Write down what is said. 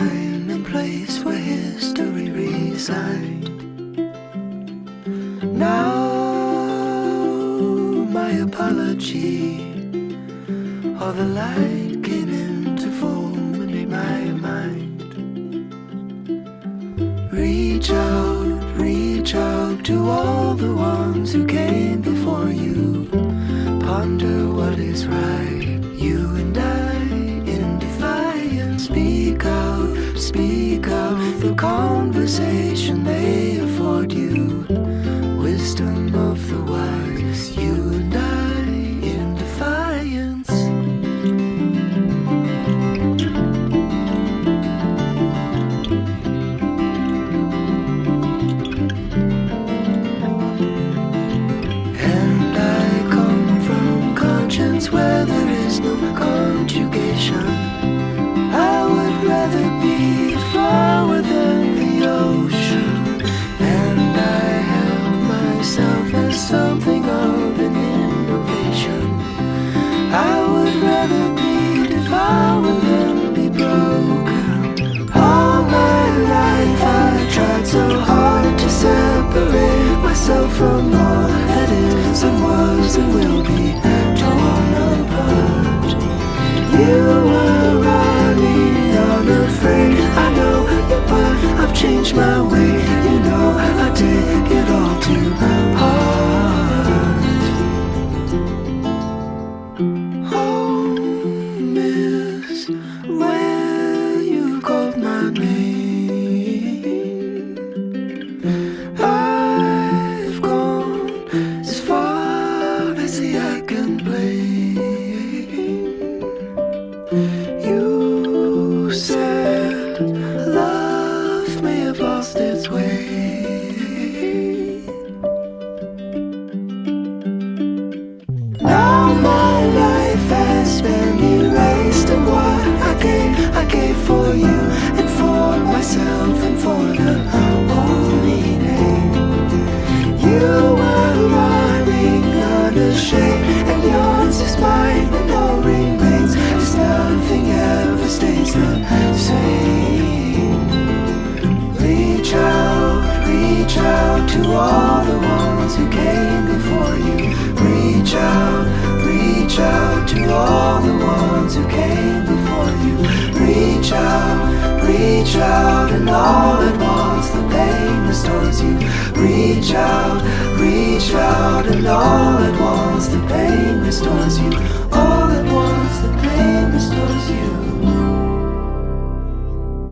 time and place where history resides. Now my apology, all the light came into form and made my mind. Reach out to all the ones who came before you. Ponder what is right, you and I in defiance. Speak out, the conversation they afford you. Wisdom of the wise, you and I in defiance. And I come from conscience where there is no conjugation. I would rather be a flower than the ocean. And I held myself as something of an innovation. I would rather be devoured than be broken. All my life I tried so hard to separate myself from all that is and was and will be torn apart. You were running unafraid, I know you, but I've changed my way. You know I take it all too hard. Home is where you called my name. I've gone as far as the eye can blame. You said love may have lost its way. Now my life has been erased, and what I gave for you and for myself and for the holy name. You were running unashamed, and yours is mine, and all remains as nothing ever stays the same. Reach out to all the ones who came before you. Reach out to all the ones who came before you. Reach out, and all at once the pain restores you. Reach out, and all at once the pain restores you.